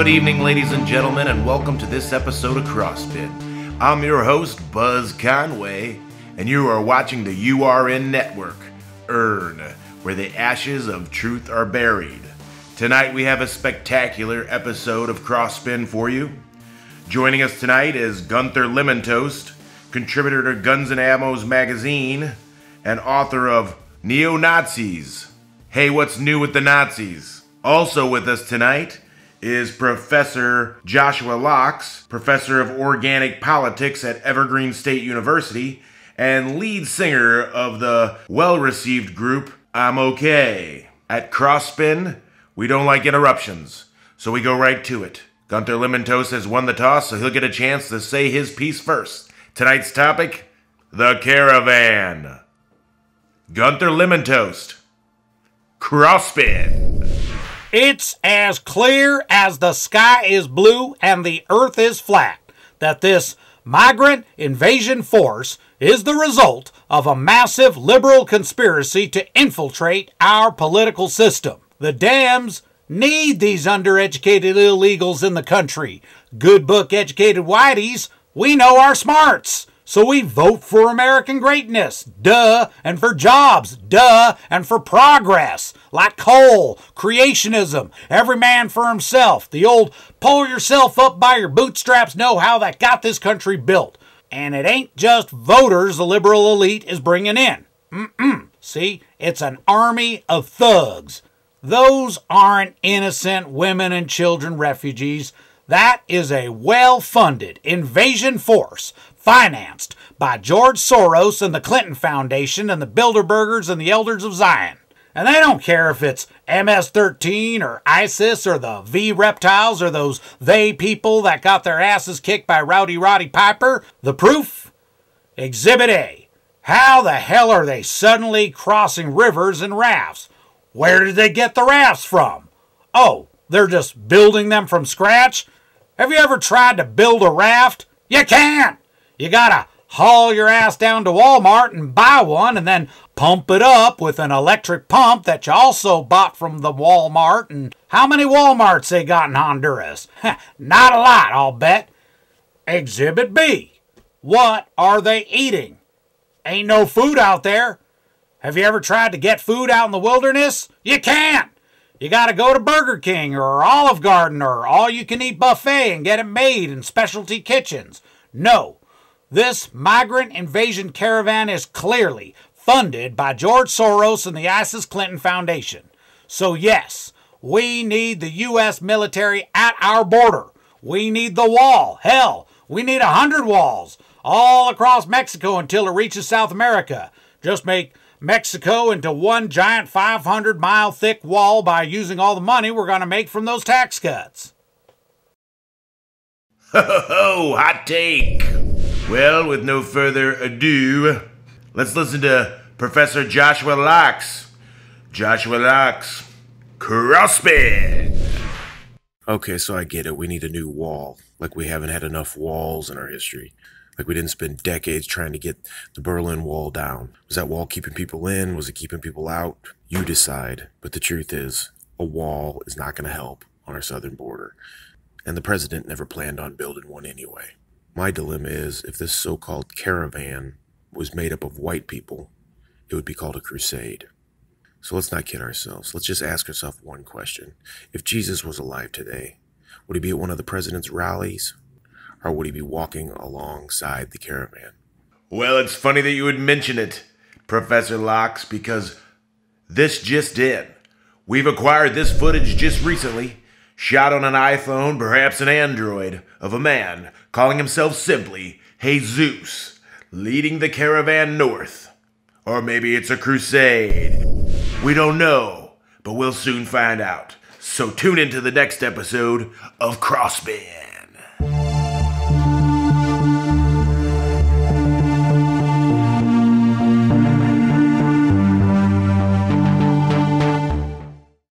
Good evening, ladies and gentlemen, and welcome to this episode of Crossspin. I'm your host, Buzz Conway, and you are watching the URN Network, Urn, where the ashes of truth are buried. Tonight we have a spectacular episode of Crossspin for you. Joining us tonight is Gunther Lemon Toast, contributor to Guns and Ammo's magazine, and author of Neo-Nazis. Hey, what's new with the Nazis? Also with us tonight is Professor Joshua Locks, professor of organic politics at Evergreen State University, and lead singer of the well-received group I'm Okay. At Crossspin, we don't like interruptions, so we go right to it. Gunther Lemon Toast has won the toss, so he'll get a chance to say his piece first. Tonight's topic, the Caravan. Gunther Lemon Toast. Crossspin. It's as clear as the sky is blue and the earth is flat that this migrant invasion force is the result of a massive liberal conspiracy to infiltrate our political system. The Dems need these undereducated illegals in the country. Good book educated whiteys, we know our smarts. So we vote for American greatness, duh, and for jobs, duh, and for progress, like coal, creationism, every man for himself, the old pull yourself up by your bootstraps know-how that got this country built. And it ain't just voters the liberal elite is bringing in. See, it's an army of thugs. Those aren't innocent women and children refugees. That is a well-funded invasion force financed by George Soros and the Clinton Foundation and the Bilderbergers and the Elders of Zion. And they don't care if it's MS-13 or ISIS or the V-Reptiles or those they people that got their asses kicked by Rowdy Roddy Piper. The proof? Exhibit A. How the hell are they suddenly crossing rivers in rafts? Where did they get the rafts from? Oh, they're just building them from scratch? Have you ever tried to build a raft? You can't! You gotta haul your ass down to Walmart and buy one and then pump it up with an electric pump that you also bought from the Walmart. And how many Walmarts they got in Honduras? Not a lot, I'll bet. Exhibit B. What are they eating? Ain't no food out there. Have you ever tried to get food out in the wilderness? You can't. You gotta go to Burger King or Olive Garden or all-you-can-eat buffet and get it made in specialty kitchens. No. This migrant invasion caravan is clearly funded by George Soros and the ISIS Clinton Foundation. So yes, we need the U.S. military at our border. We need the wall. Hell, we need 100 walls all across Mexico until it reaches South America. Just make Mexico into one giant 500-mile thick wall by using all the money we're going to make from those tax cuts. Ho ho ho, hot take. Well, with no further ado, let's listen to Professor Joshua Locks. Joshua Locks, Crossspin. Okay, so I get it. We need a new wall. Like we haven't had enough walls in our history. Like we didn't spend decades trying to get the Berlin Wall down. Was that wall keeping people in? Was it keeping people out? You decide. But the truth is, a wall is not going to help on our southern border. And the president never planned on building one anyway. My dilemma is, if this so-called caravan was made up of white people, it would be called a crusade. So let's not kid ourselves. Let's just ask ourselves one question. If Jesus was alive today, would he be at one of the president's rallies? Or would he be walking alongside the caravan? Well, it's funny that you would mention it, Professor Locks, because this just in. We've acquired this footage just recently, shot on an iPhone, perhaps an Android, of a man calling himself simply Jesus, leading the caravan north. Or maybe it's a crusade. We don't know, but we'll soon find out. So tune into the next episode of Crossspin.